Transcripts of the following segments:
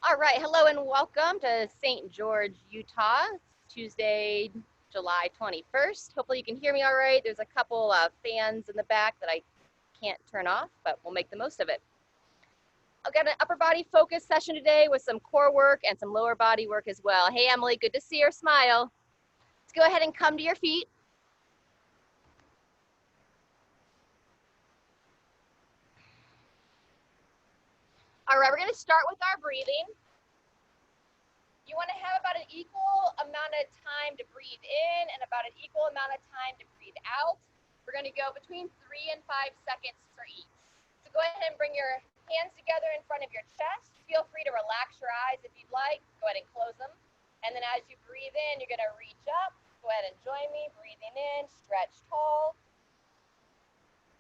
All right, hello and welcome to St. George, Utah. It's Tuesday, July 21st. Hopefully you can hear me all right. There's a couple fans in the back that I can't turn off, but we'll make the most of it. I've got an upper body focus session today with some core work and some lower body work as well. Hey, Emily, good to see your smile. Let's go ahead and come to your feet. All right, we're going to start with our breathing. You want to have about an equal amount of time to breathe in and about an equal amount of time to breathe out. We're going to go between 3 and 5 seconds for each. So go ahead and bring your hands together in front of your chest. Feel free to relax your eyes if you'd like. Go ahead and close them. And then as you breathe in, you're going to reach up. Go ahead and join me. Breathing in, stretch tall.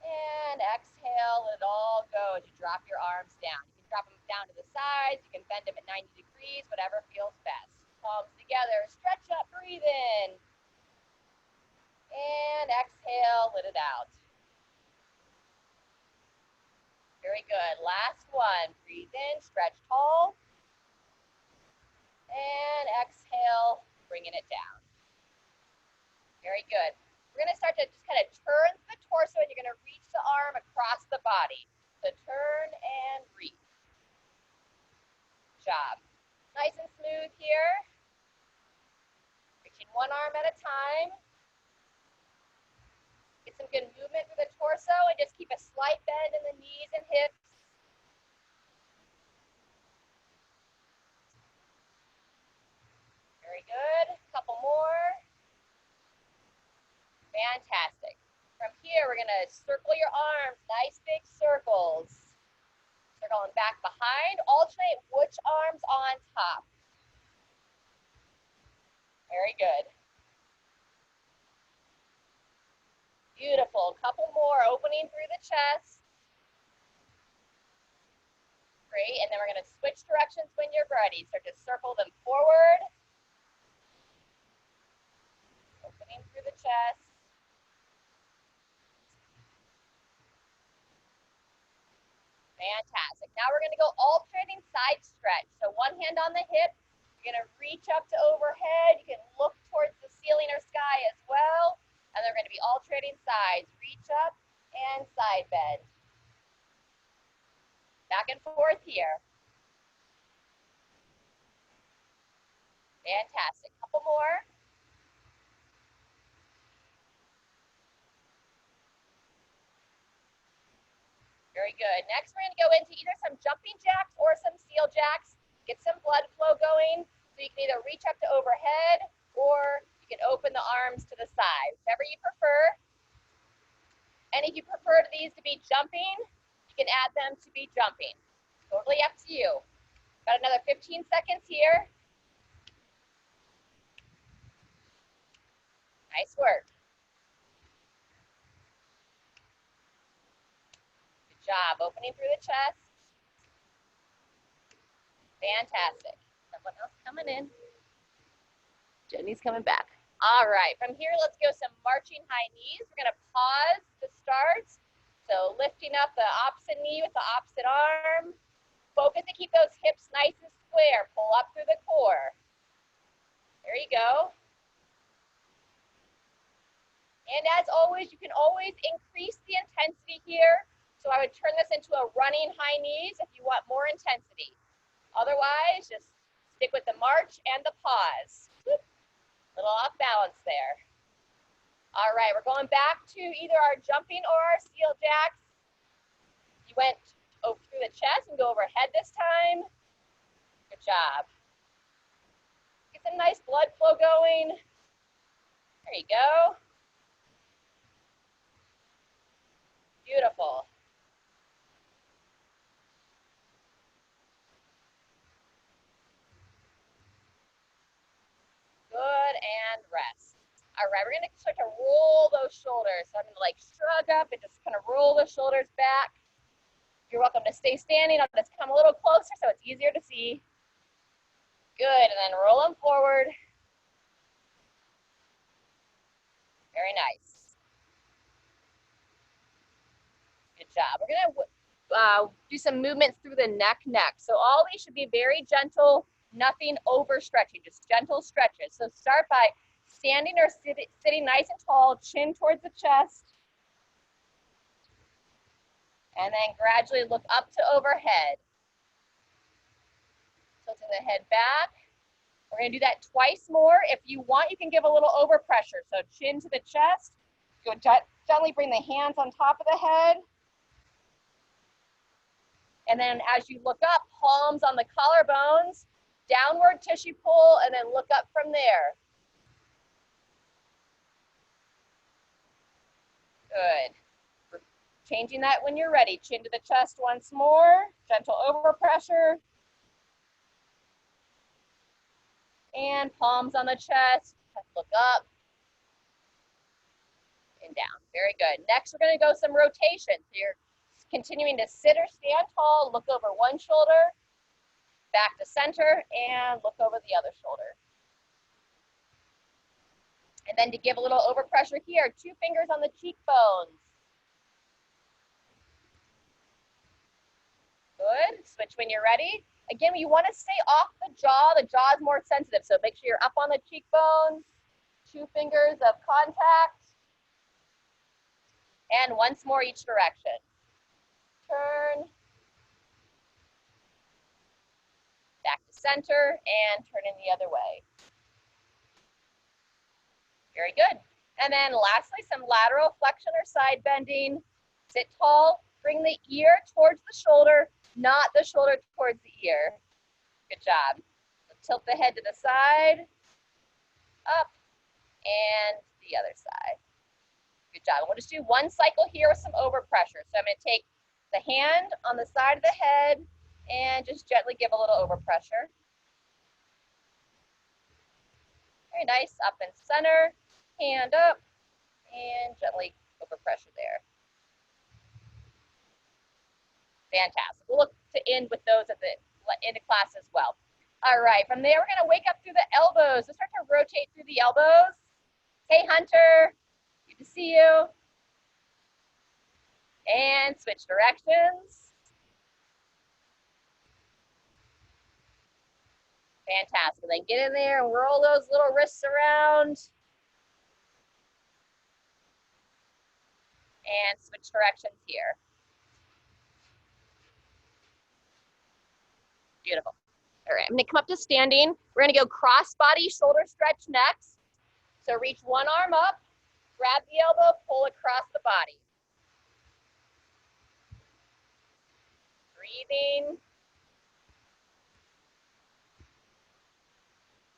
And exhale, let it all go as you drop your arms down. You can drop them down to the sides. You can bend them at 90 degrees, whatever feels best. Palms together, stretch up, breathe in. And exhale, let it out. Very good. Last one. Breathe in, stretch tall. And exhale, bringing it down. Very good. We're going to start to just kind of turn the torso, and you're going to reach the arm across the body. So turn and reach. Good job. Nice and smooth here. Reaching one arm at a time. Get some good movement through the torso, and just keep a slight bend in the knees and hips. Very good. A couple more. Fantastic. From here, we're going to circle your arms, nice big circles. Circling back behind. Alternate which arm's on top. Very good. Beautiful. Couple more, opening through the chest. Great, and then we're going to switch directions when you're ready. Start to circle them forward. Opening through the chest. Fantastic. Now we're going to go alternating side stretch. So one hand on the hip. You're going to reach up to overhead. You can look towards the ceiling or sky as well. And they're going to be alternating sides. Reach up and side bend. Back and forth here. Fantastic. Couple more. Very good. Next, we're going to go into either some jumping jacks or some seal jacks. Get some blood flow going. So you can either reach up to overhead or you can open the arms to the side, whichever you prefer. And if you prefer these to be jumping, you can add them to be jumping. Totally up to you. Got another 15 seconds here. Nice work. Good job. Opening through the chest. Fantastic. Someone else coming in. Jenny's coming back. All right, from here, let's go some marching high knees. We're gonna pause to start. So lifting up the opposite knee with the opposite arm. Focus to keep those hips nice and square. Pull up through the core. There you go. And as always, you can always increase the intensity here. So I would turn this into a running high knees if you want more intensity. Otherwise, just stick with the march and the pause. Whoop. Little off balance there. All right, we're going back to either our jumping or our seal jacks. You went over through the chest and go overhead this time. Good job. Get some nice blood flow going. There you go. Beautiful. Good, and rest. All right, we're gonna start to roll those shoulders. So I'm gonna like shrug up and just kind of roll the shoulders back. You're welcome to stay standing. I'll just come a little closer so it's easier to see. Good, and then roll them forward. Very nice. Good job. We're gonna do some movements through the neck. So all these should be very gentle, nothing overstretching, just gentle stretches. So start by standing or sitting nice and tall, chin towards the chest. And then gradually look up to overhead. Tilting the head back. We're going to do that twice more. If you want, you can give a little overpressure. So chin to the chest. Go gently bring the hands on top of the head. And then as you look up, palms on the collarbones, downward tissue pull, and then look up from there. Good. Changing that when you're ready. Chin to the chest once more. Gentle overpressure. And palms on the chest. Look up and down. Very good. Next, we're going to go some rotation. So you're continuing to sit or stand tall, look over one shoulder, back to center, and look over the other shoulder. And then to give a little overpressure here, 2 fingers on the cheekbones. Good. Switch when you're ready. Again, you want to stay off the jaw. The jaw is more sensitive, so make sure you're up on the cheekbones. 2 fingers of contact. And once more each direction. Turn. Back to center and turn in the other way. Very good. And then lastly, some lateral flexion or side bending. Sit tall. Bring the ear towards the shoulder, not the shoulder towards the ear. Good job. Tilt the head to the side, up, and the other side. Good job. We'll just do one cycle here with some overpressure. So I'm going to take the hand on the side of the head and just gently give a little overpressure. Very nice. Up and center, hand up, and gently overpressure there. Fantastic. We'll look to end with those at the end of class as well. All right, from there, we're going to wake up through the elbows. Let's start to rotate through the elbows. Hey, Hunter. Good to see you. And switch directions. Fantastic. Then get in there and roll those little wrists around. And switch directions here. Beautiful. All right, I'm going to come up to standing. We're going to go cross body shoulder stretch next. So reach one arm up, grab the elbow, pull across the body. Breathing.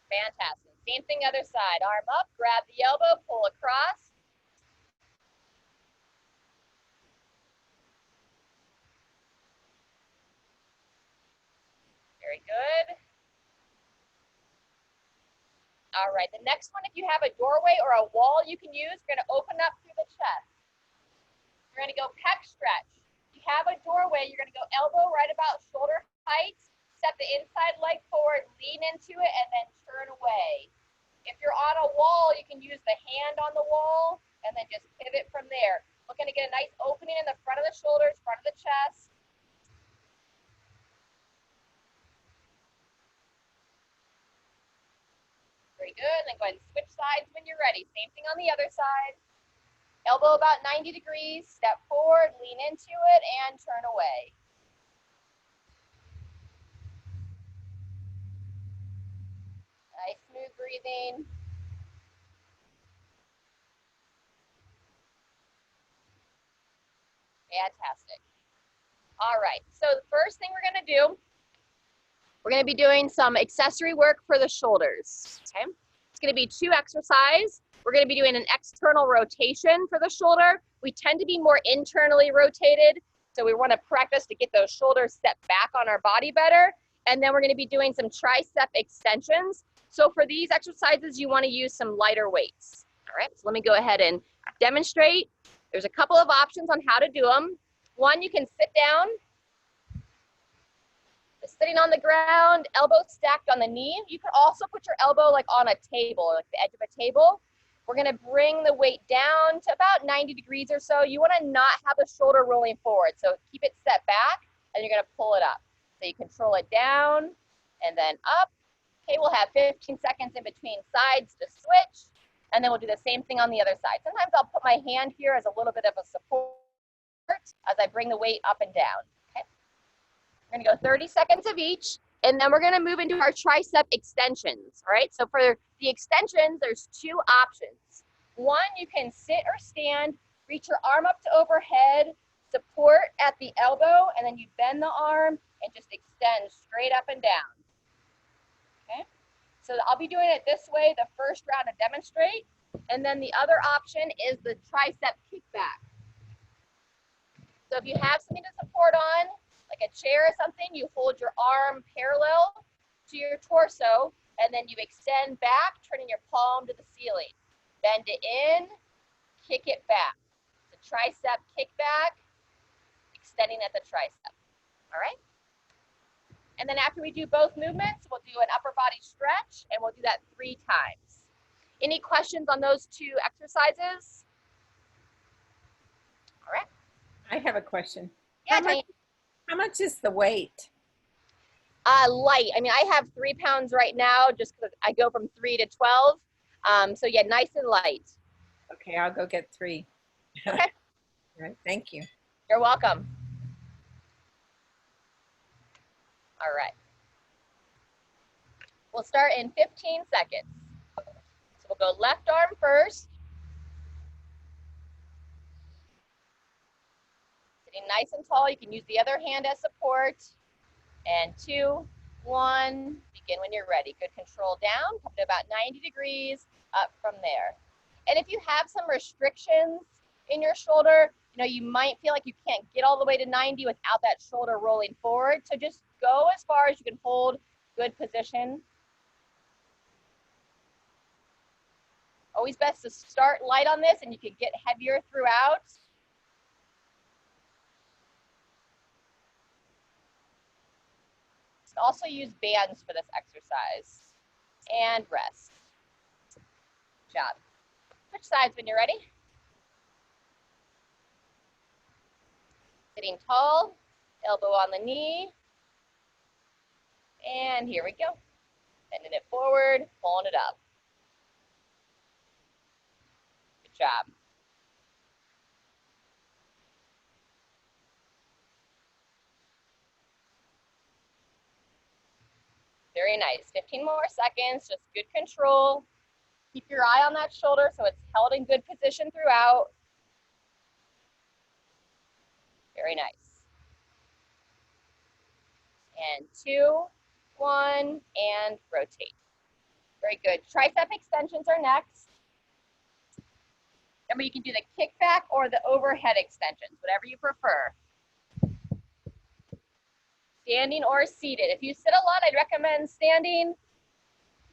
Fantastic. Same thing other side. Arm up, grab the elbow, pull across. Very good. All right, the next one, if you have a doorway or a wall you can use, we're going to open up through the chest. We're going to go pec stretch. If you have a doorway, you're going to go elbow right about shoulder height, step the inside leg forward, lean into it, and then turn away. If you're on a wall, you can use the hand on the wall and then just pivot from there. Looking to get a nice opening in the front of the shoulders, front of the chest. Very good. Then go ahead and switch sides when you're ready. Same thing on the other side. Elbow about 90 degrees. Step forward, lean into it, and turn away. Nice, smooth breathing. Fantastic. All right. So the first thing we're going to do, we're going to be doing some accessory work for the shoulders, okay? It's going to be 2 exercises. We're going to be doing an external rotation for the shoulder. We tend to be more internally rotated, so we want to practice to get those shoulders set back on our body better. And then we're going to be doing some tricep extensions. So for these exercises, you want to use some lighter weights. All right, so let me go ahead and demonstrate. There's a couple of options on how to do them. One, you can sit down. Sitting on the ground, elbow stacked on the knee. You could also put your elbow like on a table, like the edge of a table. We're gonna bring the weight down to about 90 degrees or so. You wanna not have the shoulder rolling forward. So keep it set back and you're gonna pull it up. So you control it down and then up. Okay, we'll have 15 seconds in between sides to switch. And then we'll do the same thing on the other side. Sometimes I'll put my hand here as a little bit of a support as I bring the weight up and down. Okay, we're gonna go 30 seconds of each. And then we're gonna move into our tricep extensions, all right? So for the extensions, there's two options. One, you can sit or stand, reach your arm up to overhead, support at the elbow, and then you bend the arm and just extend straight up and down, okay? So I'll be doing it this way the first round to demonstrate. And then the other option is the tricep kickback. So if you have something to support on, like a chair or something, you hold your arm parallel to your torso, and then you extend back, turning your palm to the ceiling. Bend it in, kick it back. The tricep kickback, extending at the tricep, all right? And then after we do both movements, we'll do an upper body stretch, and we'll do that 3 times. Any questions on those 2 exercises? All right. I have a question. Yeah, How much is the weight? Light. I mean, I have 3 pounds right now just because I go from 3 to 12. So yeah, nice and light. Okay, I'll go get 3. Okay. All right, thank you. You're welcome. All right. We'll start in 15 seconds. So we'll go left arm first. Sitting nice and tall. You can use the other hand as support. And 2, 1, begin when you're ready. Good control down, come to about 90 degrees, up from there. And if you have some restrictions in your shoulder, you know, you might feel like you can't get all the way to 90 without that shoulder rolling forward. So just go as far as you can hold, good position. Always best to start light on this and you can get heavier throughout. Also use bands for this exercise. And rest. Good job. Switch sides when you're ready. Sitting tall, elbow on the knee. And here we go. Bending it forward, pulling it up. Good job. Very nice. 15 more seconds, just good control. Keep your eye on that shoulder so it's held in good position throughout. Very nice. And 2, 1, and rotate. Very good. Tricep extensions are next. Remember, you can do the kickback or the overhead extensions, whatever you prefer. Standing or seated. If you sit a lot, I'd recommend standing.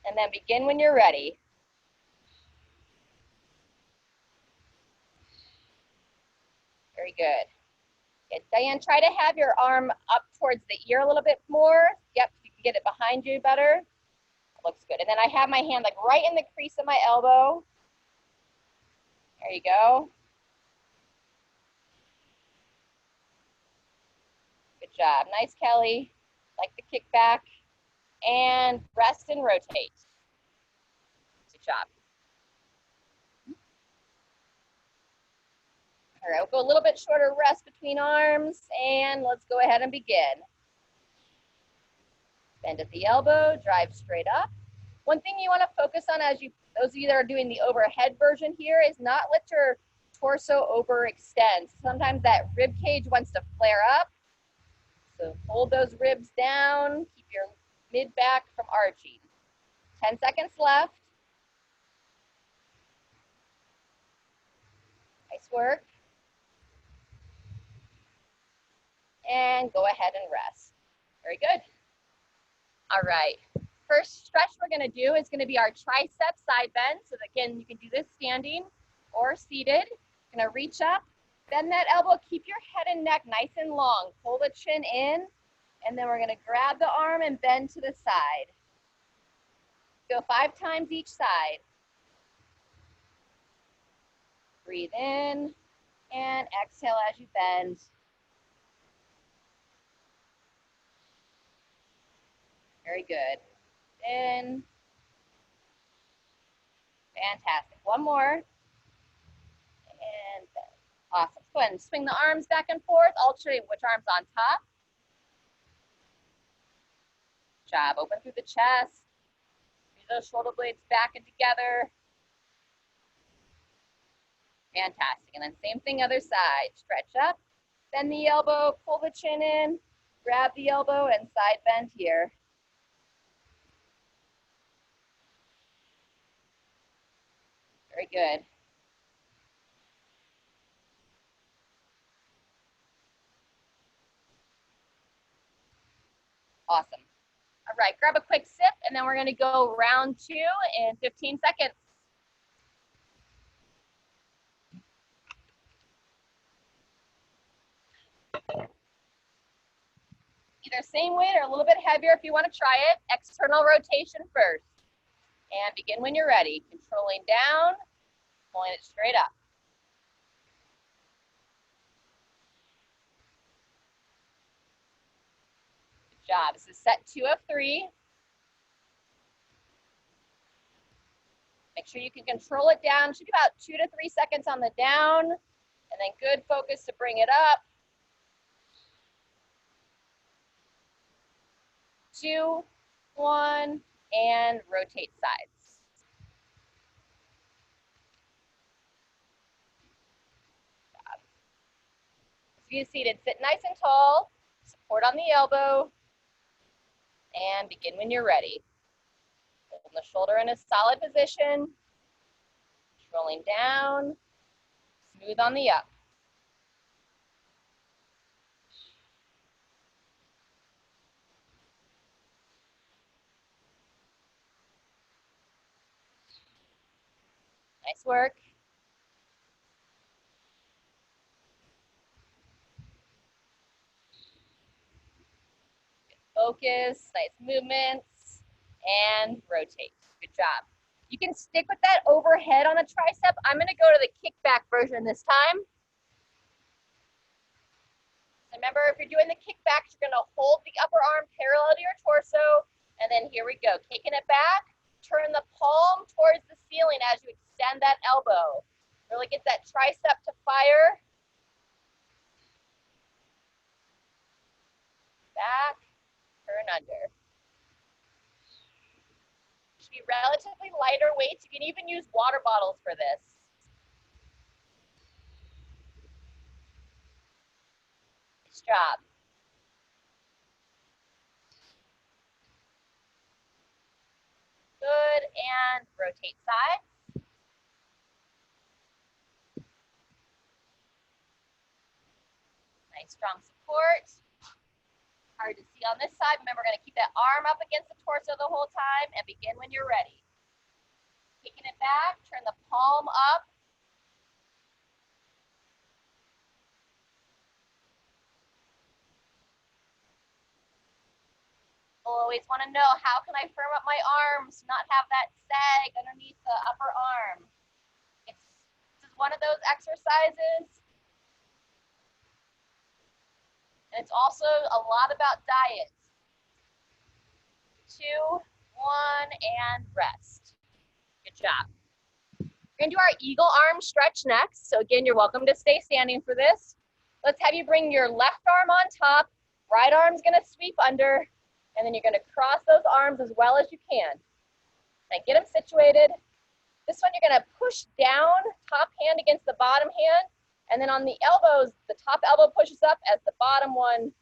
And then begin when you're ready. Very good. Good. Diane, try to have your arm up towards the ear a little bit more. Yep, you can get it behind you better. Looks good. And then I have my hand like right in the crease of my elbow. There you go. Good job. Nice, Kelly. Like the kickback. And rest and rotate. Good job. All right, we'll go a little bit shorter rest between arms, and let's go ahead and begin. Bend at the elbow, drive straight up. One thing you want to focus on as those of you that are doing the overhead version here is not let your torso overextend. Sometimes that rib cage wants to flare up. So hold those ribs down, keep your mid back from arching. 10 seconds left. Nice work. And go ahead and rest. Very good. All right. First stretch we're going to do is going to be our tricep side bend. So again, you can do this standing or seated. Going to reach up, bend that elbow, keep your head and neck nice and long. Pull the chin in, and then we're going to grab the arm and bend to the side. Go 5 times each side. Breathe in and exhale as you bend. Very good. In. Fantastic. One more. And then. Awesome. Go ahead and swing the arms back and forth, alternating which arm's on top. Good job. Open through the chest. Bring those shoulder blades back and together. Fantastic. And then same thing, other side. Stretch up, bend the elbow, pull the chin in, grab the elbow, and side bend here. Very good. Awesome. All right, grab a quick sip, and then we're going to go round 2 in 15 seconds. Either same weight or a little bit heavier if you want to try it. External rotation first. And begin when you're ready. Controlling down, pulling it straight up. Good job. This is set 2 of 3. Make sure you can control it down. It should be about 2 to 3 seconds on the down. And then good focus to bring it up. 2, 1, and rotate sides. Be seated, sit nice and tall, support on the elbow, and begin when you're ready. Holding the shoulder in a solid position, controlling down, smooth on the up. Nice work. Good focus, nice movements, and rotate. Good job. You can stick with that overhead on the tricep. I'm going to go to the kickback version this time. Remember, if you're doing the kickbacks, you're going to hold the upper arm parallel to your torso, and then here we go. Kicking it back, turn the palm towards the ceiling as you extend that elbow. Really get that tricep to fire. Back, turn under. Should be relatively lighter weights. You can even use water bottles for this. Nice job. Good, and rotate sides. Nice strong support. Hard to see on this side. Remember, we're going to keep that arm up against the torso the whole time and begin when you're ready. Taking it back, turn the palm up. You'll always want to know, how can I firm up my arms, not have that sag underneath the upper arm? This is one of those exercises. And it's also a lot about diet. 2, 1, and rest. Good job. We're going to do our eagle arm stretch next. So again, you're welcome to stay standing for this. Let's have you bring your left arm on top. Right arm's going to sweep under. And then you're going to cross those arms as well as you can. And get them situated. This one you're going to push down, top hand against the bottom hand. And then on the elbows, the top elbow pushes up as the bottom one,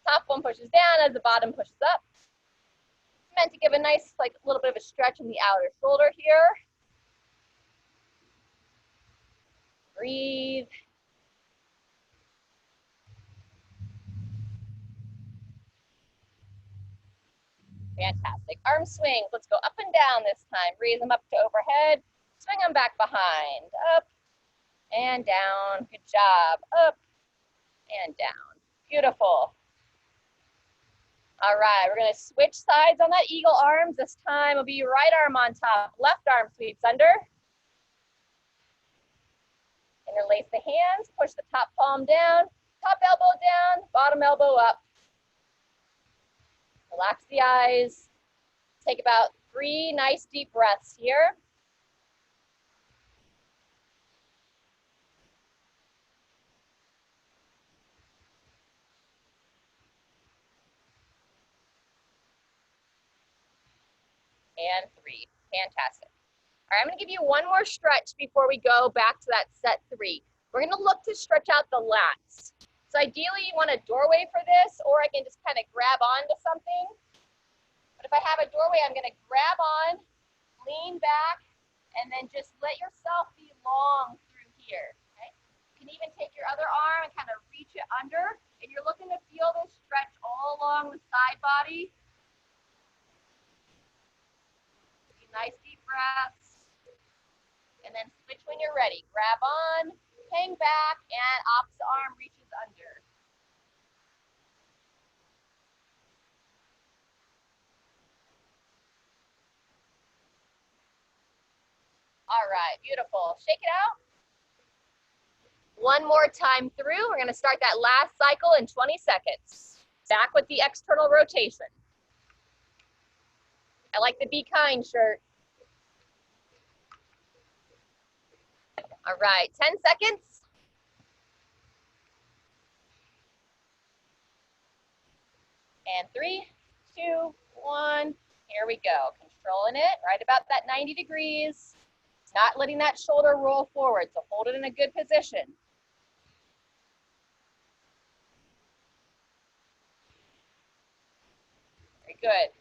top one pushes down as the bottom pushes up. It's meant to give a nice, like, little bit of a stretch in the outer shoulder here. Breathe. Fantastic. Arm swings. Let's go up and down this time. Raise them up to overhead. Swing them back behind. Up and down. Good job. Up and down. Beautiful. All right, we're going to switch sides on that eagle arms. This time will be right arm on top. Left arm sweeps under. Interlace the hands, push the top palm down, top elbow down, bottom elbow up. Relax the eyes. Take about 3 nice deep breaths here. And 3. Fantastic. All right, I'm going to give you one more stretch before we go back to that set 3. We're going to look to stretch out the lats. So ideally, you want a doorway for this, or I can just kind of grab onto something. But if I have a doorway, I'm going to grab on, lean back, and then just let yourself be long through here. Okay? You can even take your other arm and kind of reach it under, and you're looking to feel this stretch all along the side body. Nice deep breaths. And then switch when you're ready. Grab on, hang back, and opposite arm reaches under. All right, beautiful. Shake it out. One more time through. We're going to start that last cycle in 20 seconds. Back with the external rotation. I like the Be Kind shirt. All right, 10 seconds. And 3, 2, 1. Here we go. Controlling it right about that 90 degrees. Not letting that shoulder roll forward, so hold it in a good position. Very good.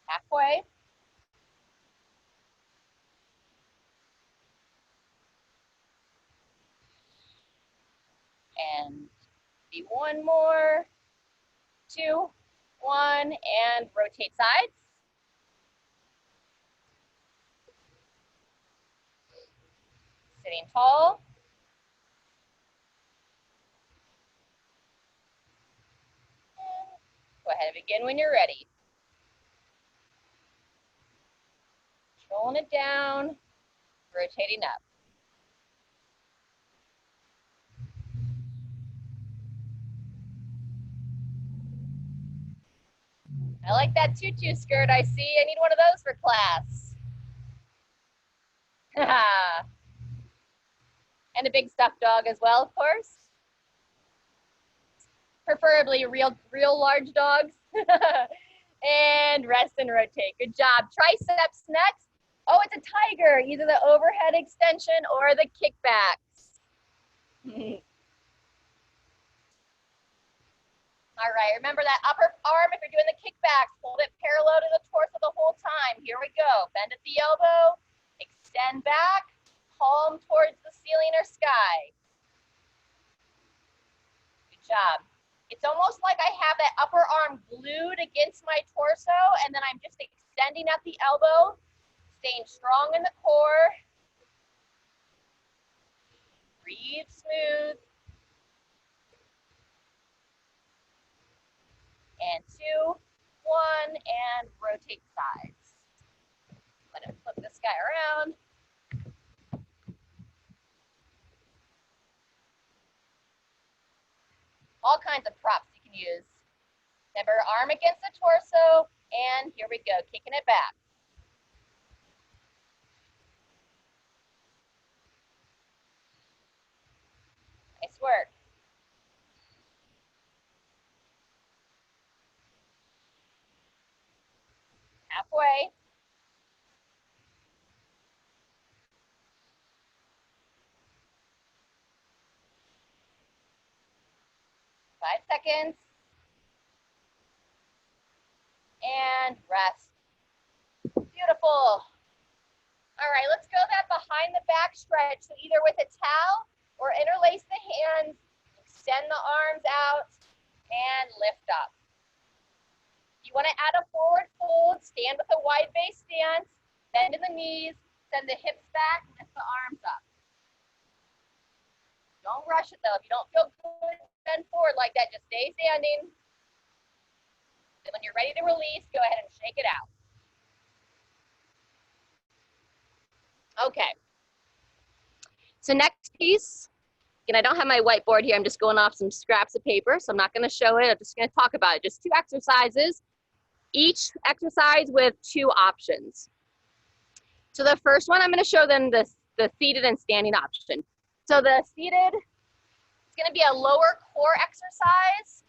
Halfway. And be one more, 2, 1, and rotate sides. Sitting tall. And go ahead and begin when you're ready. Controlling it down, rotating up. I like that tutu skirt I see. I need one of those for class. And a big stuffed dog as well, of course. Preferably real large dogs. And rest and rotate. Good job. Triceps next. Oh, it's a tiger. Either the overhead extension or the kickbacks. All right, remember that upper arm, if you're doing the kickbacks, hold it parallel to the torso the whole time. Here we go. Bend at the elbow, extend back, palm towards the ceiling or sky. Good job. It's almost like I have that upper arm glued against my torso, and then I'm just extending at the elbow, staying strong in the core. Breathe smooth. And 2, 1, and rotate sides. Let him flip this guy around. All kinds of props you can use. Remember, arm against the torso, and here we go, kicking it back. Nice work. Halfway. 5 seconds. And rest. Beautiful. All right, let's go that behind the back stretch. So either with a towel or interlace the hands, extend the arms out, and lift up. You want to add a forward fold, stand with a wide base stance, bend in the knees, send the hips back, lift the arms up. Don't rush it though. If you don't feel good, bend forward like that, just stay standing. And when you're ready to release, go ahead and shake it out. Okay. So next piece, and I don't have my whiteboard here, I'm just going off some scraps of paper, so I'm not gonna show it, I'm just gonna talk about it. Just 2 exercises, each exercise with 2 options. So the first one, I'm gonna show them the seated and standing option. So the seated, it's gonna be a lower core exercise.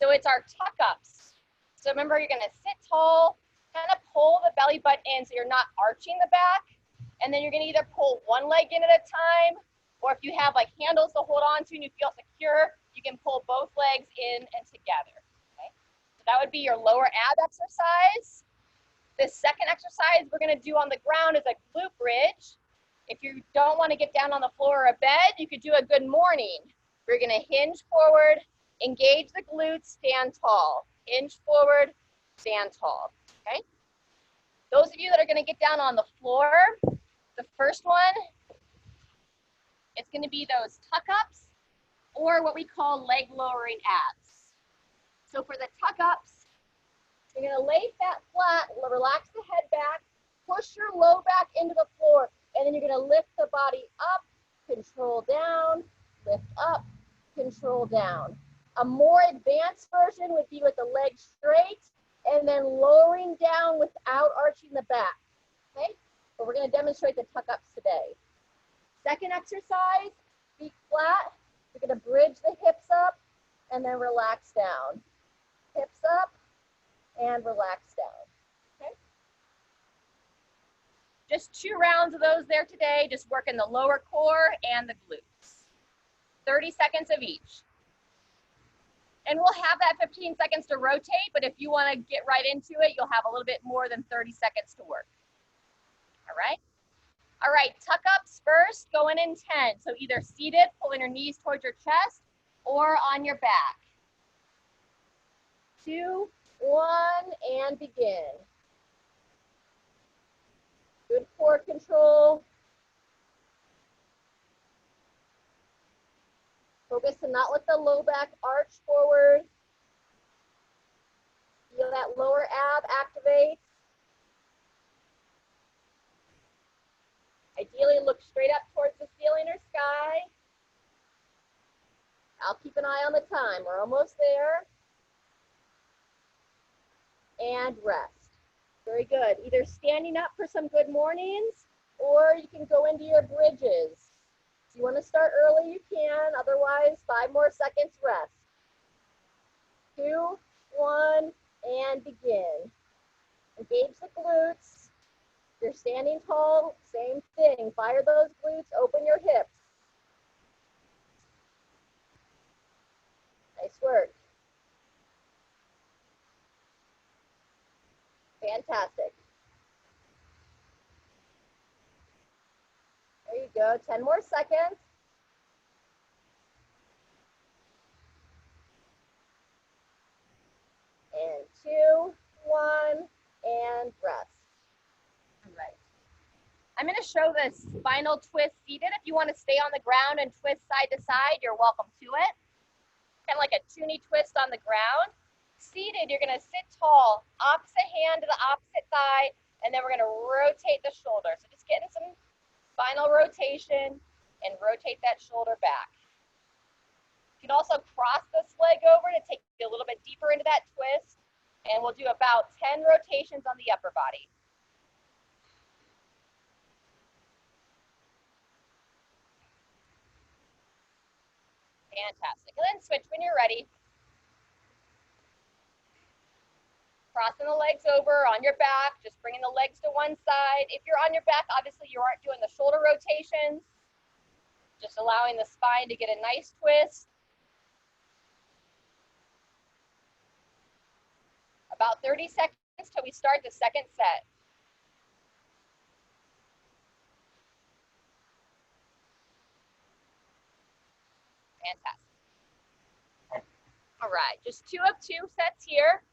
So it's our tuck ups. So remember, you're gonna sit tall, kind of pull the belly button in so you're not arching the back. And then you're gonna either pull one leg in at a time, or if you have like handles to hold on to and you feel secure, you can pull both legs in and together, okay? So that would be your lower ab exercise. The second exercise we're gonna do on the ground is a glute bridge. If you don't wanna get down on the floor or a bed, you could do a good morning. We're gonna hinge forward, engage the glutes, stand tall. Hinge forward, stand tall, okay? Those of you that are gonna get down on the floor, the first one, it's gonna be those tuck ups or what we call leg lowering abs. So for the tuck ups, you're gonna lay flat, relax the head back, push your low back into the floor, and then you're gonna lift the body up, control down, lift up, control down. A more advanced version would be with the legs straight and then lowering down without arching the back, okay? But we're gonna demonstrate the tuck ups today. Second exercise, feet flat. You're gonna bridge the hips up and then relax down. Hips up and relax down, okay? Just 2 rounds of those there today, just working the lower core and the glutes. 30 seconds of each. And we'll have that 15 seconds to rotate, but if you wanna get right into it, you'll have a little bit more than 30 seconds to work, all right? All right, tuck ups first, going in 10. So either seated, pulling your knees towards your chest, or on your back. 2, 1, and begin. Good core control. Focus to not let the low back arch forward. Feel that lower ab activate. Ideally, look straight up towards the ceiling or sky. I'll keep an eye on the time. We're almost there. And rest. Very good. Either standing up for some good mornings, or you can go into your bridges. If you want to start early, you can. Otherwise, 5 more seconds, rest. 2, 1, and begin. Engage the glutes. If you're standing tall, same thing. Fire those glutes, open your hips. Nice work. Fantastic. There you go, 10 more seconds. And 2, 1, and rest. All right. I'm gonna show the spinal twist seated. If you wanna stay on the ground and twist side to side, you're welcome to it. Kind of like a toonie twist on the ground. Seated, you're gonna sit tall, opposite hand to the opposite thigh, and then we're gonna rotate the shoulder. So just getting some spinal rotation and rotate that shoulder back. You can also cross this leg over to take you a little bit deeper into that twist, and we'll do about 10 rotations on the upper body. Fantastic. And then switch when you're ready. Crossing the legs over on your back, just bringing the legs to one side. If you're on your back, obviously you aren't doing the shoulder rotations. Just allowing the spine to get a nice twist. About 30 seconds till we start the second set. Fantastic. All right, just 2 of 2 sets here.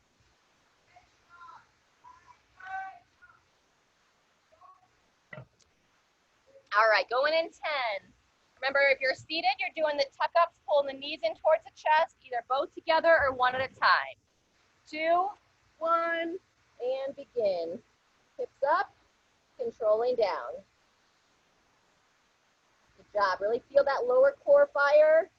All right, going in 10. Remember, if you're seated, you're doing the tuck ups, pulling the knees in towards the chest, either both together or one at a time. 2, 1, and begin. Hips up, controlling down. job. Really feel that lower core fire,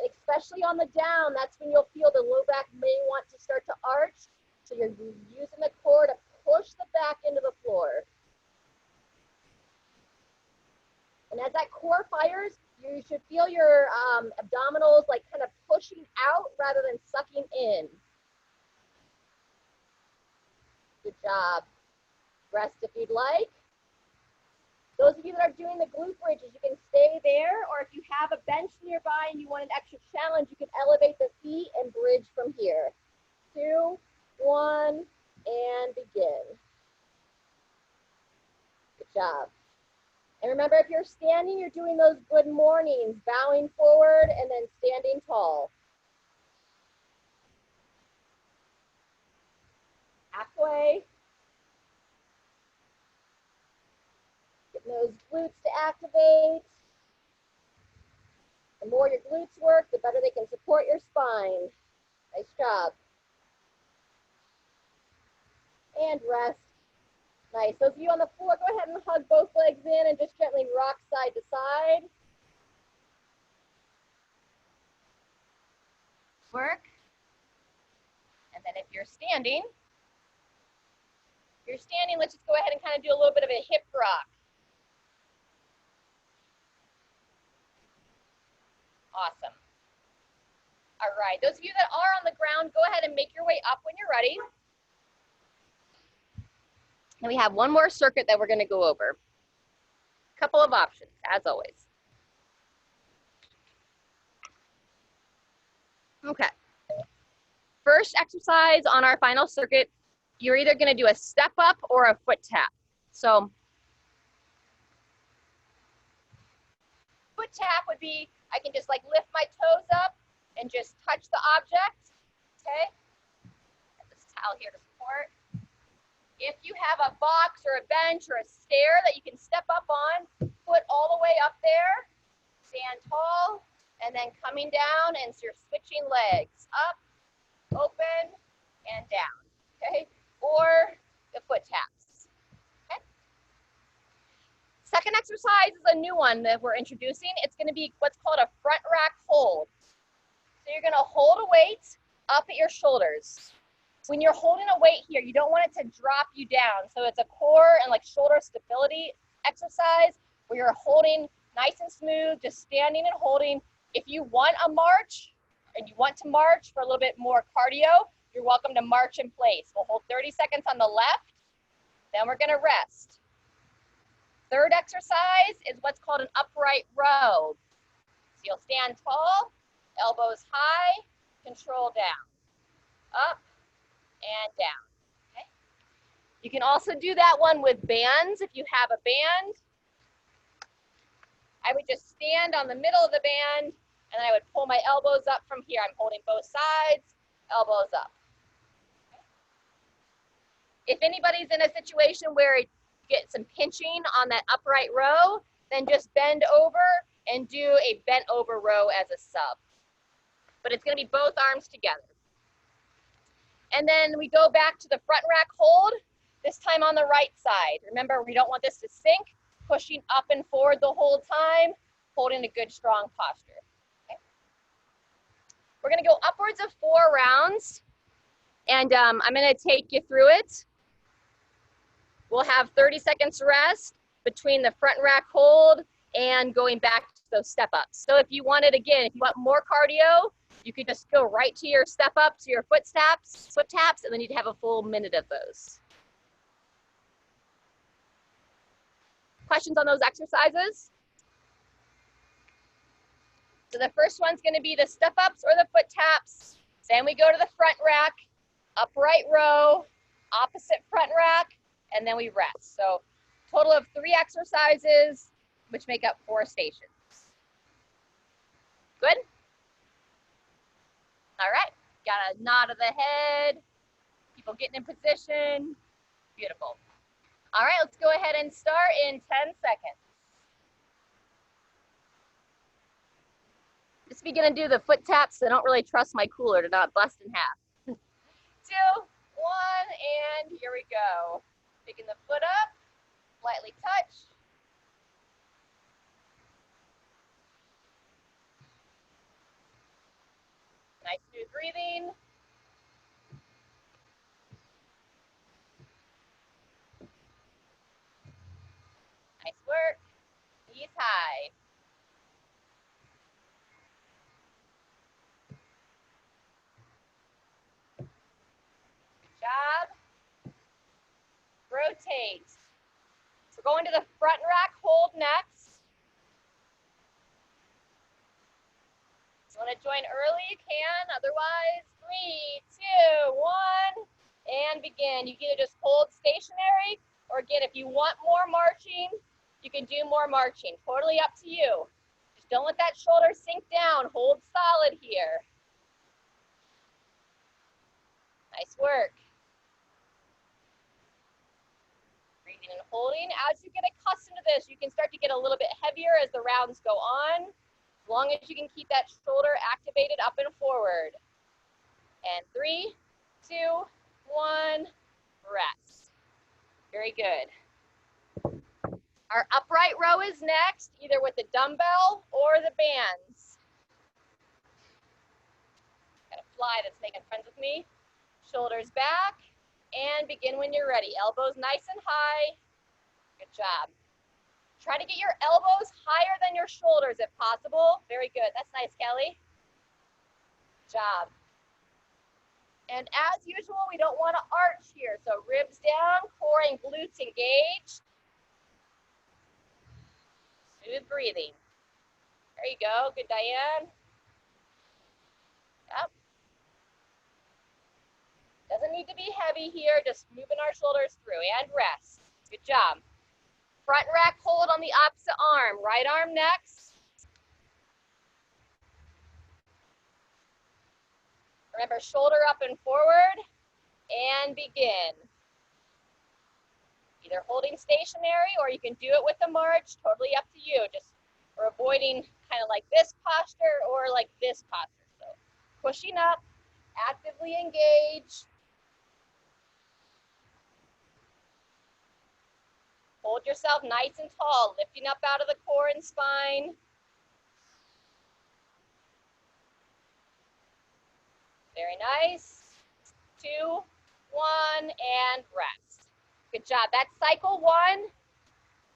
especially on the down. That's when you'll feel the low back may want to start to arch. So you're using the core to push the back into the floor. And as that core fires, you should feel your abdominals like kind of pushing out rather than sucking in. Good job. Rest if you'd like. Those of you that are doing the glute bridges, you can stay there, or if you have a bench nearby and you want an extra challenge, you can elevate the feet and bridge from here. 2, 1, and begin. Good job. And remember, if you're standing, you're doing those good mornings, bowing forward and then standing tall. Halfway. Getting those glutes to activate. The more your glutes work, the better they can support your spine. Nice job. And rest. Nice. Those of you on the floor, go ahead and hug both legs in and just gently rock side to side. Work. And then if you're standing, let's just go ahead and kind of do a little bit of a hip rock. Awesome. All right, those of you that are on the ground, go ahead and make your way up when you're ready. And we have one more circuit that we're going to go over. A couple of options, as always. Okay. First exercise on our final circuit, you're either going to do a step up or a foot tap. So foot tap would be, I can just like lift my toes up and just touch the object, okay? Got this towel here to support. If you have a box or a bench or a stair that you can step up on, foot all the way up there, stand tall, and then coming down, and so you're switching legs, up, open, and down, okay? Or the foot taps, okay? Second exercise is a new one that we're introducing. It's gonna be what's called a front rack hold. So you're gonna hold a weight up at your shoulders. When you're holding a weight here, you don't want it to drop you down. So it's a core and like shoulder stability exercise where you're holding nice and smooth, just standing and holding. If you want a march and you want to march for a little bit more cardio, you're welcome to march in place. We'll hold 30 seconds on the left, then we're gonna rest. Third exercise is what's called an upright row. So you'll stand tall, elbows high, control down, up and down, okay? You can also do that one with bands. If you have a band, I would just stand on the middle of the band and then I would pull my elbows up from here. I'm holding both sides, elbows up. Okay. If anybody's in a situation where you get some pinching on that upright row, then just bend over and do a bent over row as a sub. But it's gonna be both arms together. And then we go back to the front rack hold, this time on the right side. Remember, we don't want this to sink, pushing up and forward the whole time, holding a good strong posture. Okay. We're gonna go upwards of 4 rounds, and I'm gonna take you through it. We'll have 30 seconds rest between the front rack hold and going back to those step ups. So if you wanted, again, if you want more cardio, you could just go right to your step up, to your foot taps, and then you'd have a full minute of those. Questions on those exercises? So the first one's gonna be the step ups or the foot taps. Then we go to the front rack, upright row, opposite front rack, and then we rest. So total of 3 exercises, which make up 4 stations. Good? All right, got a nod of the head, people getting in position, beautiful. All right, let's go ahead and start in 10 seconds. Just gonna do the foot taps. I don't really trust my cooler to not bust in half. 2, 1, and here we go. Picking the foot up, lightly touch. Nice smooth breathing. Nice work. Knees high. Good job. Rotate. We're going to the front rack hold next. If you want to join early, you can. Otherwise, 3, 2, 1, and begin. You can either just hold stationary, or again, if you want more marching, you can do more marching. Totally up to you. Just don't let that shoulder sink down. Hold solid here. Nice work. Breathing and holding. As you get accustomed to this, you can start to get a little bit heavier as the rounds go on. As long as you can keep that shoulder activated up and forward. And 3, 2, 1, rest. Very good. Our upright row is next, either with the dumbbell or the bands. Got a fly that's making friends with me. Shoulders back, and begin when you're ready. Elbows nice and high. Good job. Try to get your elbows higher than your shoulders if possible. Very good. That's nice, Kelly. Good job. And as usual, we don't want to arch here. So ribs down, core and glutes engaged. Smooth breathing. There you go. Good, Diane. Yep. Doesn't need to be heavy here. Just moving our shoulders through and rest. Good job. Front rack hold on the opposite arm. Right arm next. Remember, shoulder up and forward, and begin. Either holding stationary, or you can do it with the march. Totally up to you. Just we're avoiding kind of like this posture or like this posture. So pushing up, actively engage. Hold yourself nice and tall, lifting up out of the core and spine. Very nice. 2, 1, and rest. Good job. That's cycle 1.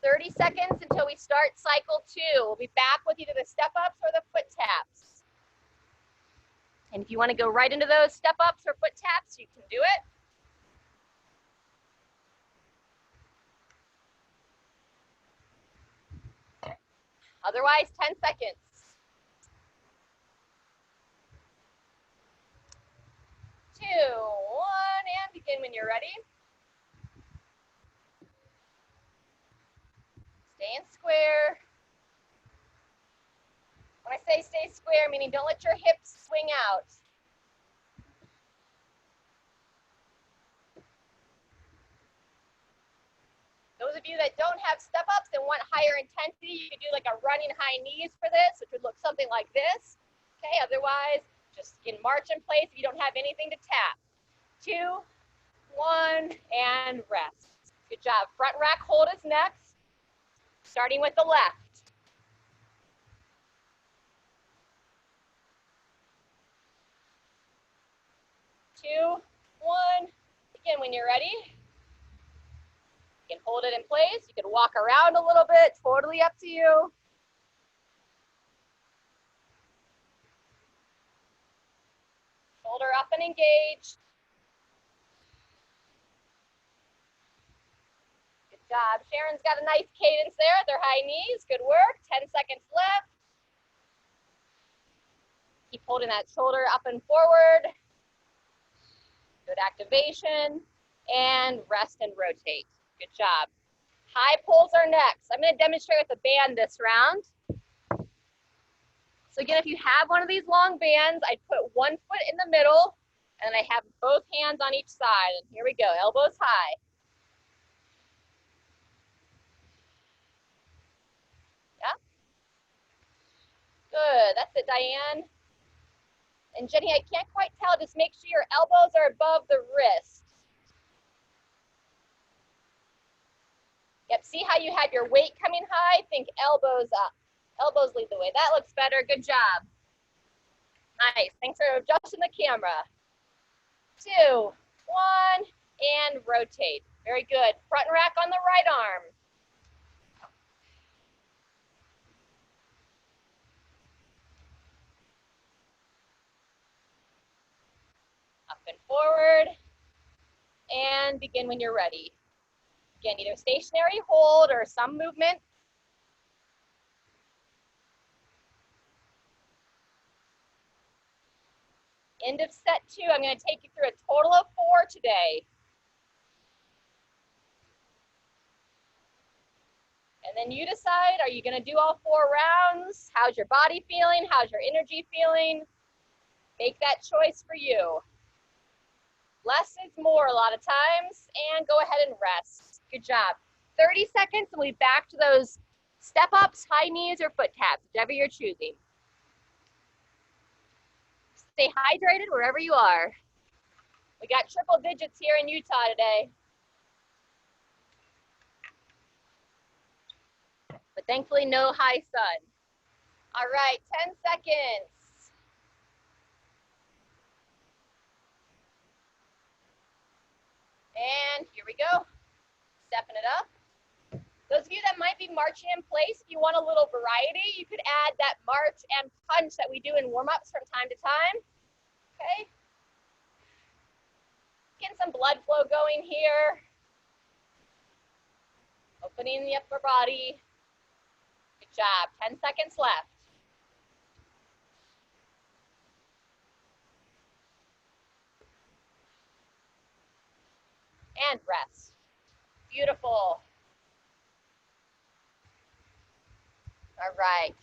30 seconds until we start cycle 2. We'll be back with either the step ups or the foot taps. And if you want to go right into those step ups or foot taps, you can do it. Otherwise, 10 seconds. 2, 1, and begin when you're ready. Stay in square. When I say stay square, meaning don't let your hips swing out. Those of you that don't have step ups and want higher intensity, you could do like a running high knees for this, which would look something like this. Okay, otherwise, just in march in place if you don't have anything to tap. 2, 1, and rest. Good job. Front rack hold is next, starting with the left. 2, 1, begin when you're ready. You can hold it in place. You can walk around a little bit, totally up to you. Shoulder up and engaged. Good job. Sharon's got a nice cadence there at their high knees. Good work. 10 seconds left. Keep holding that shoulder up and forward. Good activation. And rest and rotate. Good job. High pulls are next. I'm going to demonstrate with a band this round. So again, if you have one of these long bands, I'd put one foot in the middle, and I have both hands on each side. And here we go, elbows high. Yeah. Good, that's it, Diane. And Jenny, I can't quite tell, just make sure your elbows are above the wrist. Yep, see how you have your weight coming high? Think elbows up. Elbows lead the way. That looks better, good job. Nice. Thanks for adjusting the camera. 2, 1, and rotate. Very good. Front rack on the right arm. Up and forward. And begin when you're ready. Again, either stationary, hold, or some movement. End of set 2. I'm going to take you through a total of 4 today. And then you decide, are you going to do all 4 rounds? How's your body feeling? How's your energy feeling? Make that choice for you. Less is more a lot of times, and go ahead and rest. Good job. 30 seconds, and we'll be back to those step ups, high knees, or foot taps, whichever you're choosing. Stay hydrated wherever you are. We got triple digits here in Utah today. But thankfully, no high sun. All right, 10 seconds. And here we go. Stepping it up. Those of you that might be marching in place, if you want a little variety, you could add that march and punch that we do in warm-ups from time to time. Okay. Getting some blood flow going here. Opening the upper body. Good job. 10 seconds left. And rest. Beautiful. All right.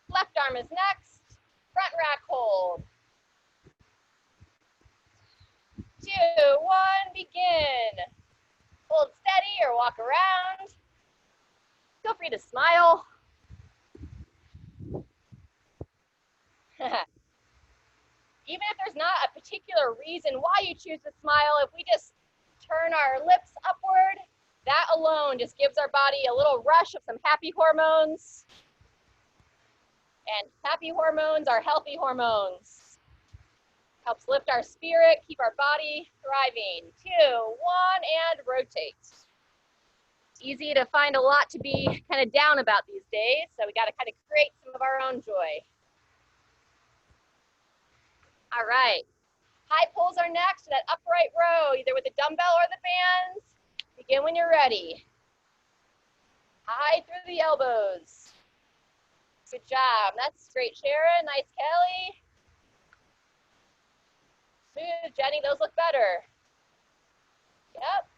Left arm is next. Front rack hold. 2, 1, begin. Hold steady or walk around. Feel free to smile. Even if there's not a particular reason why you choose to smile, if we just turn our lips upward, that alone just gives our body a little rush of some happy hormones. And happy hormones are healthy hormones. Helps lift our spirit, keep our body thriving. 2, 1, and rotate. It's easy to find a lot to be kind of down about these days, so we got to kind of create some of our own joy. All right. High pulls are next to that upright row, either with the dumbbell or the bands. Begin when you're ready. High through the elbows. Good job. That's great, Sharon. Nice, Kelly. Smooth, Jenny. Those look better. Yep.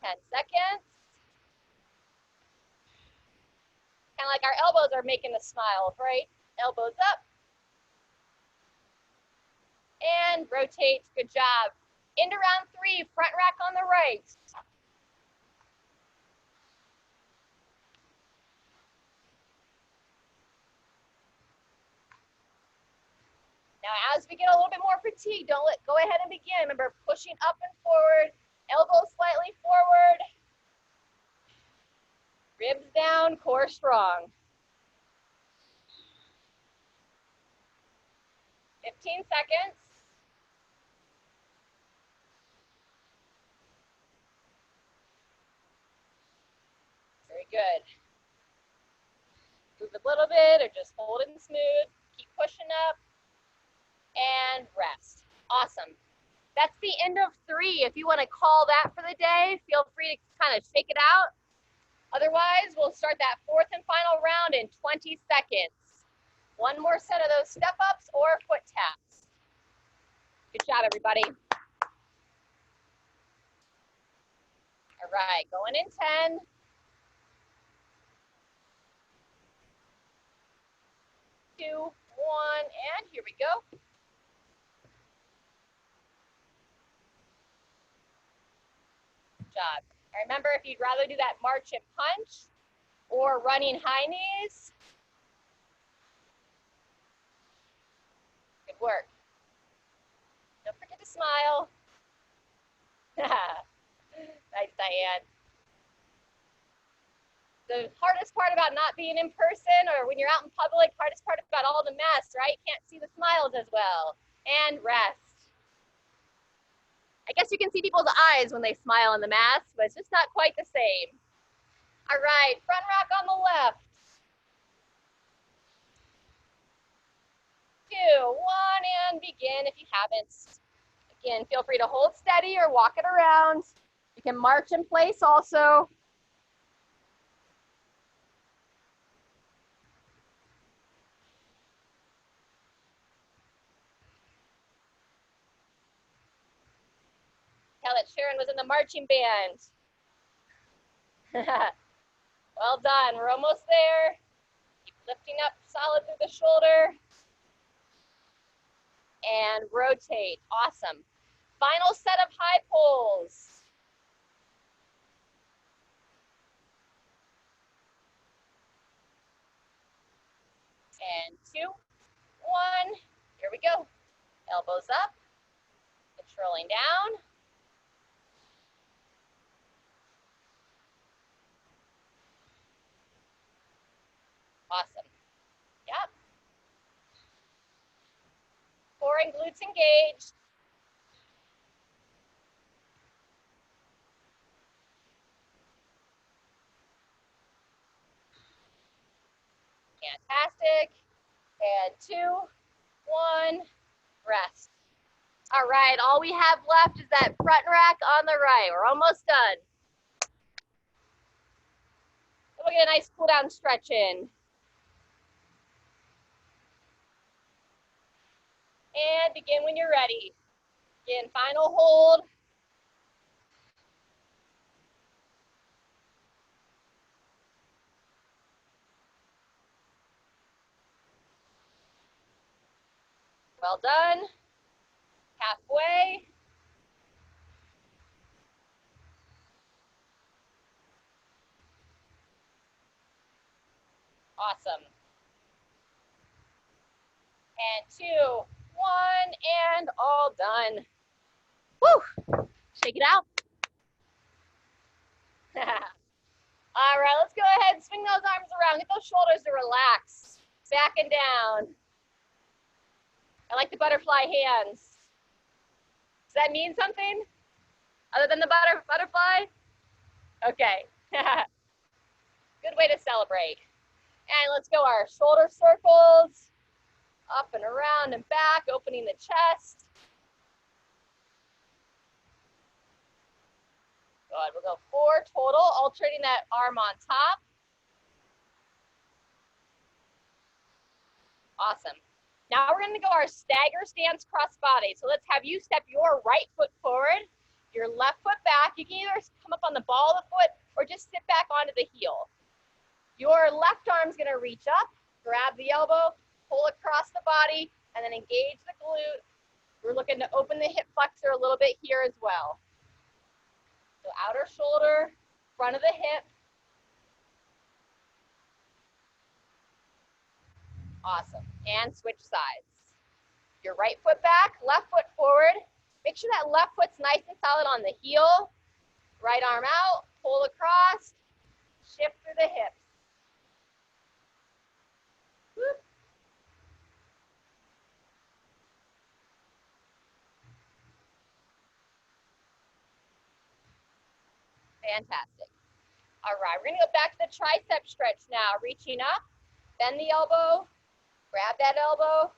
Ten seconds. Kind of like our elbows are making the smiles, right? Elbows up. And rotate. Good job. Into round 3, front rack on the right. Now, as we get a little bit more fatigued, go ahead and begin. Remember, pushing up and forward, elbows slightly forward, ribs down, core strong. 15 seconds. Very good. Move a little bit or just hold it smooth. Keep pushing up and rest. Awesome. That's the end of 3. If you want to call that for the day, feel free to kind of shake it out. Otherwise, we'll start that 4th and final round in 20 seconds. One more set of those step ups or foot taps. Good job, everybody. All right, going in 10. 2, 1, and here we go. Good job. And remember, if you'd rather do that march and punch or running high knees, good work. Don't forget to smile. Nice, Diane. The hardest part about not being in person or when you're out in public, hardest part about all the mess, right? Can't see the smiles as well. And rest. I guess you can see people's eyes when they smile in the mask, but it's just not quite the same. All right, front rack on the left. 2, 1, and begin if you haven't. Again, feel free to hold steady or walk it around. You can march in place also. Tell that Sharon was in the marching band. Well done, we're almost there. Keep lifting up solid through the shoulder. And rotate, awesome. Final set of high pulls. And 2, 1, here we go. Elbows up, controlling down. Awesome, yep. Core and glutes engaged. Fantastic. And 2, 1, rest. All right, all we have left is that front rack on the right. We're almost done. We'll get a nice cool down stretch in. And begin when you're ready. Again, final hold. Well done. Halfway. Awesome. And 2, 1, and all done. Woo! Shake it out. All right, let's go ahead and swing those arms around. Get those shoulders to relax. Back and down. I like the butterfly hands. Does that mean something other than the butterfly? Okay. Good way to celebrate. And let's go our shoulder circles. Up and around and back, opening the chest. Good, we'll go 4 total, alternating that arm on top. Awesome. Now we're gonna go our stagger stance cross body. So let's have you step your right foot forward, your left foot back. You can either come up on the ball of the foot or just sit back onto the heel. Your left arm's gonna reach up, grab the elbow, pull across the body, and then engage the glute. We're looking to open the hip flexor a little bit here as well. So outer shoulder, front of the hip. Awesome. And switch sides. Your right foot back, left foot forward. Make sure that left foot's nice and solid on the heel. Right arm out, pull across, shift through the hips. Whoop. Fantastic. All right, we're gonna go back to the tricep stretch now. Reaching up, bend the elbow, grab that elbow.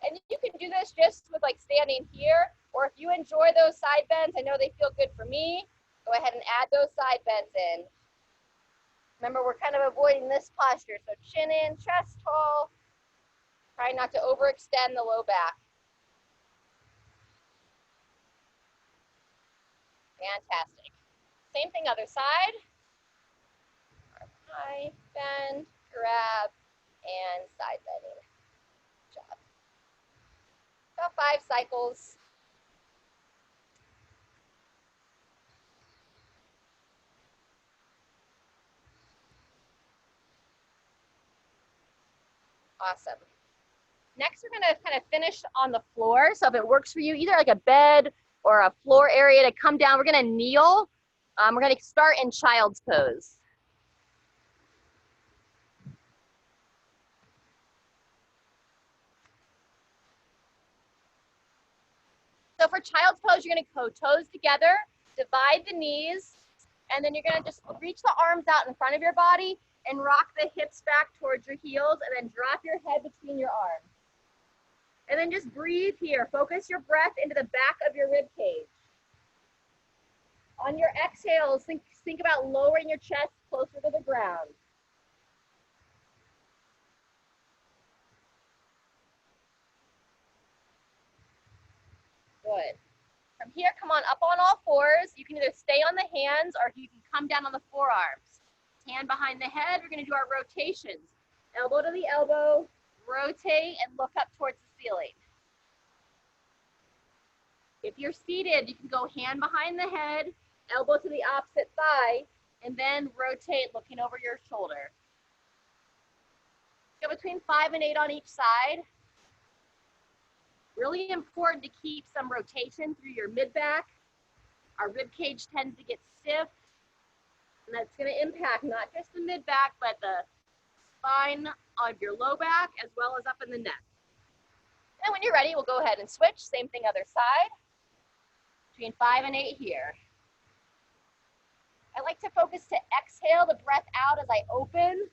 And you can do this just with like standing here, or if you enjoy those side bends, I know they feel good for me, go ahead and add those side bends in. Remember, we're kind of avoiding this posture, so chin in, chest tall. Try not to overextend the low back. Fantastic. Same thing, other side. Arm high, bend, grab, and side bending. Good job. About 5 cycles. Awesome. Next, we're gonna kind of finish on the floor. So if it works for you, either like a bed or a floor area to come down, we're gonna kneel. We're gonna start in child's pose. So for child's pose, you're gonna go toes together, divide the knees, and then you're gonna just reach the arms out in front of your body and rock the hips back towards your heels, and then drop your head between your arms. And then just breathe here. Focus your breath into the back of your rib cage. On your exhales, think about lowering your chest closer to the ground. Good. From here, come on up on all fours. You can either stay on the hands or you can come down on the forearms. Hand behind the head, we're gonna do our rotations. Elbow to the elbow, rotate and look up towards the ceiling. If you're seated, you can go hand behind the head, elbow to the opposite thigh, and then rotate looking over your shoulder. Go between 5 and 8 on each side. Really important to keep some rotation through your mid-back. Our rib cage tends to get stiff, and that's going to impact not just the mid-back, but the spine of your low back, as well as up in the neck. And when you're ready, we'll go ahead and switch. Same thing other side. Between 5 and 8 here. I like to focus to exhale the breath out as I open.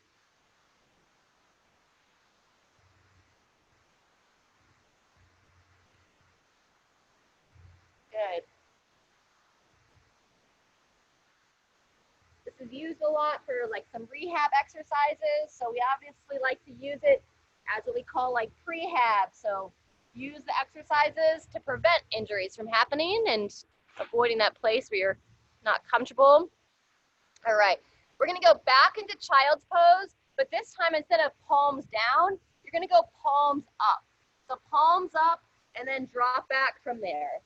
Good. This is used a lot for like some rehab exercises. So we obviously like to use it as what we call like prehab. So use the exercises to prevent injuries from happening and avoiding that place where you're not comfortable. All right, we're gonna go back into child's pose, but this time instead of palms down, you're gonna go palms up. So palms up and then drop back from there.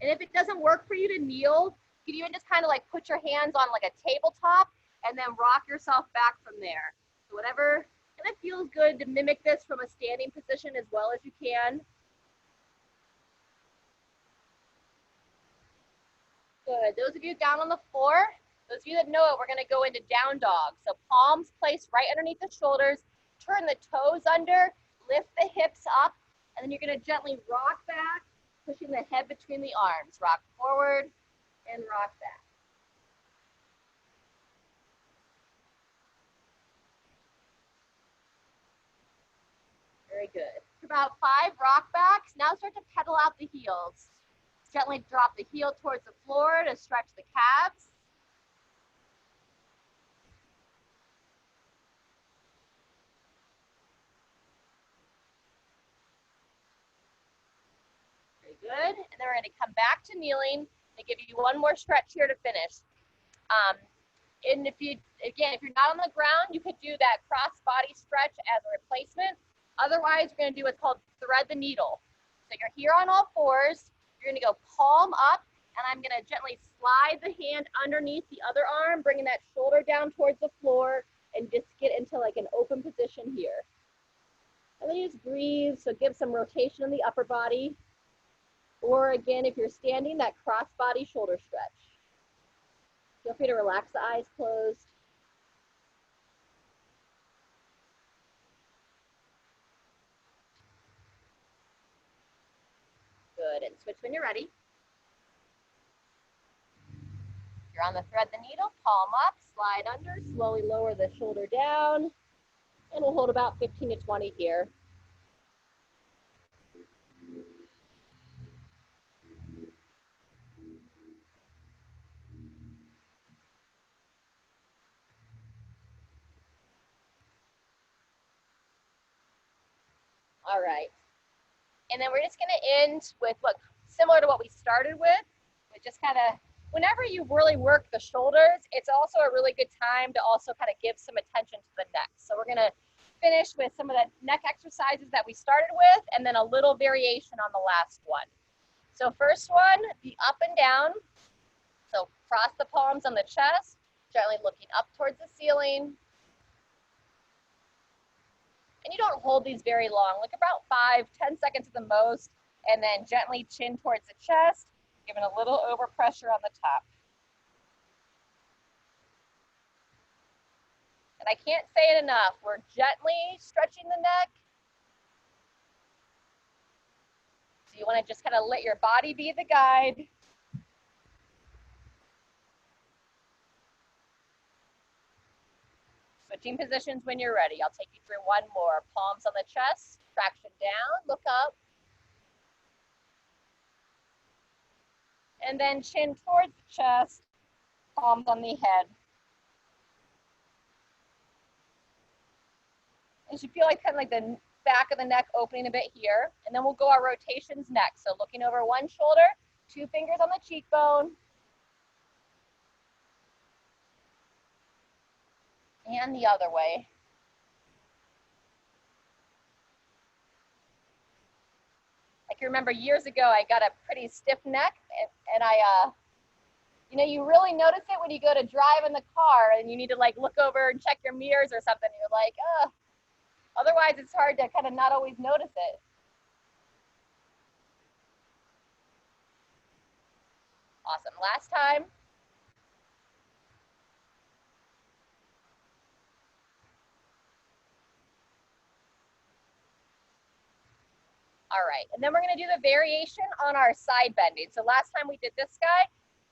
And if it doesn't work for you to kneel, you can even just kind of like put your hands on like a tabletop and then rock yourself back from there. So whatever, and it feels good to mimic this from a standing position as well as you can. Good. Those of you down on the floor, those of you that know it, we're going to go into down dog. So palms placed right underneath the shoulders, turn the toes under, lift the hips up, and then you're going to gently rock back, pushing the head between the arms. Rock forward and rock back. Very good. About 5 rock backs. Now start to pedal out the heels. Gently drop the heel towards the floor to stretch the calves. Very good. And then we're going to come back to kneeling and give you one more stretch here to finish. And if you're not on the ground, you could do that cross body stretch as a replacement. Otherwise, we're going to do what's called thread the needle. So you're here on all fours. You're going to go palm up, and I'm going to gently slide the hand underneath the other arm, bringing that shoulder down towards the floor, and just get into like an open position here. And then you just breathe, so give some rotation in the upper body. Or again, if you're standing, that cross body shoulder stretch. Feel free to relax the eyes closed. Good, and switch when you're ready. You're on the thread the needle, palm up, slide under, slowly lower the shoulder down, and we'll hold about 15 to 20 here. All right. And then we're just gonna end with what similar to what we started with just kind of, whenever you really work the shoulders, it's also a really good time to also kind of give some attention to the neck. So we're gonna finish with some of the neck exercises that we started with, and then a little variation on the last one. So first one, the up and down. So cross the palms on the chest, gently looking up towards the ceiling. And you don't hold these very long, like about 5-10 seconds at the most, and then gently chin towards the chest, giving a little overpressure on the top. And I can't say it enough, we're gently stretching the neck, you want to just kind of let your body be the guide. Switching positions when you're ready. I'll take you through one more. Palms on the chest, traction down, look up. And then chin towards the chest, palms on the head. You should feel like kind of like the back of the neck opening a bit here. And then we'll go our rotations next. So looking over one shoulder, 2 fingers on the cheekbone. And the other way. Like you remember years ago, I got a pretty stiff neck and you know, you really notice it when you go to drive in the car and you need to like look over and check your mirrors or something. You're like, ugh. Otherwise, it's hard to kind of not always notice it. Awesome. Last time. All right. And then we're going to do the variation on our side bending. So last time we did this guy.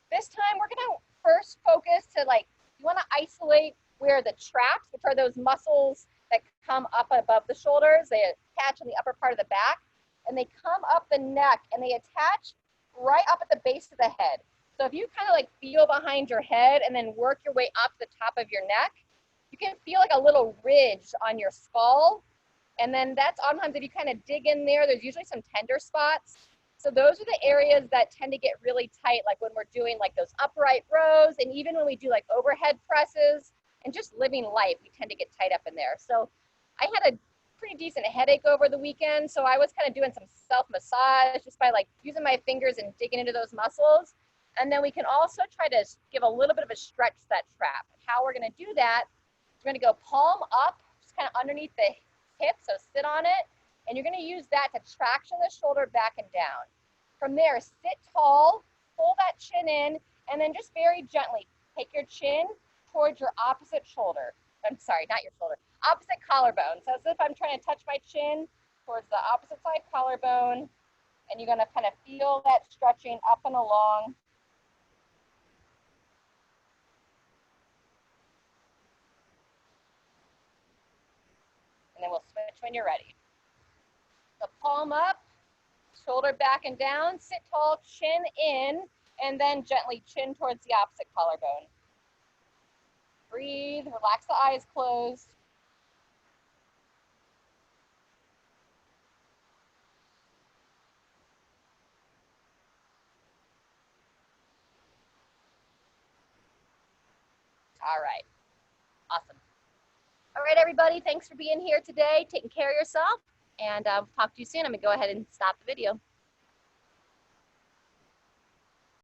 This time we're going to first focus to like, you want to isolate where the traps, which are those muscles that come up above the shoulders, they attach in the upper part of the back, and they come up the neck and they attach right up at the base of the head. So if you kind of like feel behind your head and then work your way up the top of your neck, you can feel like a little ridge on your skull. And then that's oftentimes if you kind of dig in there, there's usually some tender spots. So those are the areas that tend to get really tight, like when we're doing like those upright rows, and even when we do like overhead presses and just living life, we tend to get tight up in there. So I had a pretty decent headache over the weekend, so I was kind of doing some self-massage just by like using my fingers and digging into those muscles. And then we can also try to give a little bit of a stretch to that trap. How we're going to do that, we're going to go palm up, just kind of underneath the hip, so sit on it, and you're going to use that to traction the shoulder back and down. From there, sit tall, pull that chin in, and then just very gently take your chin towards your opposite shoulder. I'm sorry, not your shoulder, opposite collarbone. So as if I'm trying to touch my chin towards the opposite side collarbone, and you're going to kind of feel that stretching up and along. And then we'll switch when you're ready. So palm up, shoulder back and down, sit tall, chin in, and then gently chin towards the opposite collarbone. Breathe, relax the eyes closed. All right, awesome. All right, everybody, thanks for being here today, taking care of yourself, and talk to you soon. I'm gonna go ahead and stop the video.